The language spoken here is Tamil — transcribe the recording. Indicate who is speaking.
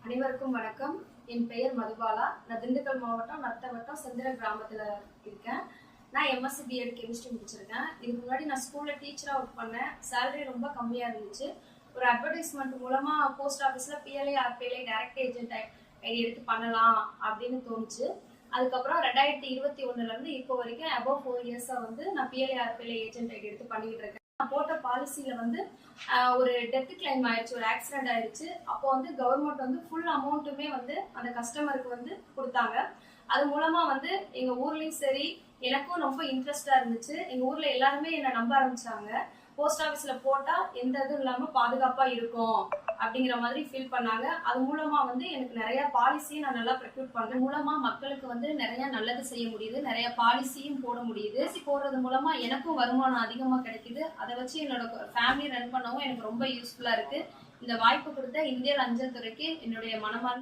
Speaker 1: அனைவருக்கும் வணக்கம். என் பெயர் மதுபாலா. நான் திண்டுக்கல் மாவட்டம் நத்தவட்டம் செந்திர கிராமத்துல இருக்கேன். நான் எம்எஸ்சி பிஎட் கெமிஸ்ட்ரி முடிச்சிருக்கேன். இதுக்கு முன்னாடி நான் ஸ்கூல்ல டீச்சரா ஒர்க் பண்ணேன். சேலரி ரொம்ப கம்மியா இருந்துச்சு. ஒரு அட்வர்டைஸ்மெண்ட் மூலமா போஸ்ட் ஆஃபீஸ்ல பிஎல்ஐ ஆர்பிஎல்ஐ டைரக்ட் ஏஜென்ட் எடுத்து பண்ணலாம் அப்படின்னு தோணுச்சு. அதுக்கப்புறம் 2021ல இருந்து இப்போ வரைக்கும் அபவ் 4 இயர்ஸா நான் பிஎல்ஐ ஆர்பிஎல்ஐ ஏஜென்ட் எடுத்து பண்ணிட்டு இருக்கேன். நான் போட்ட பாலிசியில ஒரு டெத் கிளைம் ஆயிடுச்சு, ஒரு ஆக்சிடென்ட் ஆயிடுச்சு. அப்போ கவர்மெண்ட் ஃபுல் அமௌண்ட்டுமே அந்த கஸ்டமருக்கு கொடுத்தாங்க. அது மூலமா எங்க ஊர்லயும் சரி, எனக்கும் ரொம்ப இன்ட்ரெஸ்டா இருந்துச்சு. எங்க ஊர்ல எல்லாருமே என்ன நம்ப ஆரம்பிச்சாங்க. போஸ்ட் ஆபீஸ்ல போட்டா எந்த இதுவும் இல்லாம பாதுகாப்பா இருக்கும் அப்படிங்கிற மாதிரி ஃபீல் பண்ணாங்க. அது மூலமா எனக்கு நிறைய பாலிசியும் நான் நல்லா ப்ரிக்யூட் பண்றேன். மூலமா மக்களுக்கு நிறைய நல்லது செய்ய முடியுது, நிறைய பாலிசியும் போட முடியுது. போடுறது மூலமா எனக்கும் வருமானம் அதிகமா கிடைக்குது. அதை வச்சு என்னோட ஃபேமிலி ரன் பண்ணவும் எனக்கு ரொம்ப யூஸ்ஃபுல்லா இருக்கு. இந்த வாய்ப்பு கொடுத்த இந்திய அஞ்சல் துறைக்கு என்னுடைய மனமார்ந்த